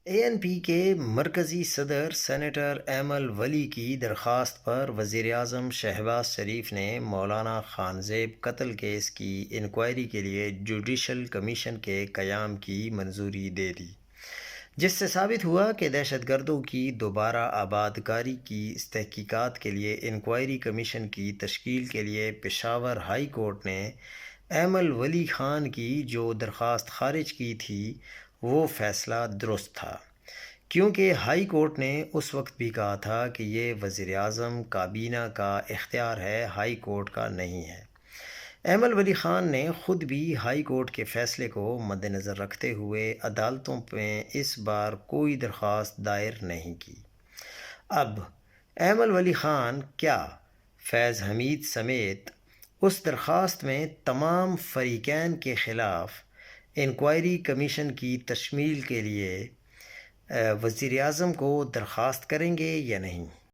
ANP کے مرکزی صدر سینیٹر ایمل ولی کی درخواست پر وزیراعظم شہباز شریف نے مولانا خانزیب قتل کیس کی انکوائری کے لیے جوڈیشل کمیشن کے قیام کی منظوری دے دی، جس سے ثابت ہوا کہ دہشت گردوں کی دوبارہ آباد کاری کی تحقیقات کے لیے انکوائری کمیشن کی تشکیل کے لیے پشاور ہائی کورٹ نے ایمل ولی خان کی جو درخواست خارج کی تھی وہ فیصلہ درست تھا، کیونکہ ہائی کورٹ نے اس وقت بھی کہا تھا کہ یہ وزیر اعظم کابینہ کا اختیار ہے، ہائی کورٹ کا نہیں ہے۔ ایمل ولی خان نے خود بھی ہائی کورٹ کے فیصلے کو مد نظر رکھتے ہوئے عدالتوں میں اس بار کوئی درخواست دائر نہیں کی۔ اب ایمل ولی خان کیا فیض حمید سمیت اس درخواست میں تمام فریقین کے خلاف انکوائری کمیشن کی تشکیل کے لیے وزیر اعظم کو درخواست کریں گے یا نہیں؟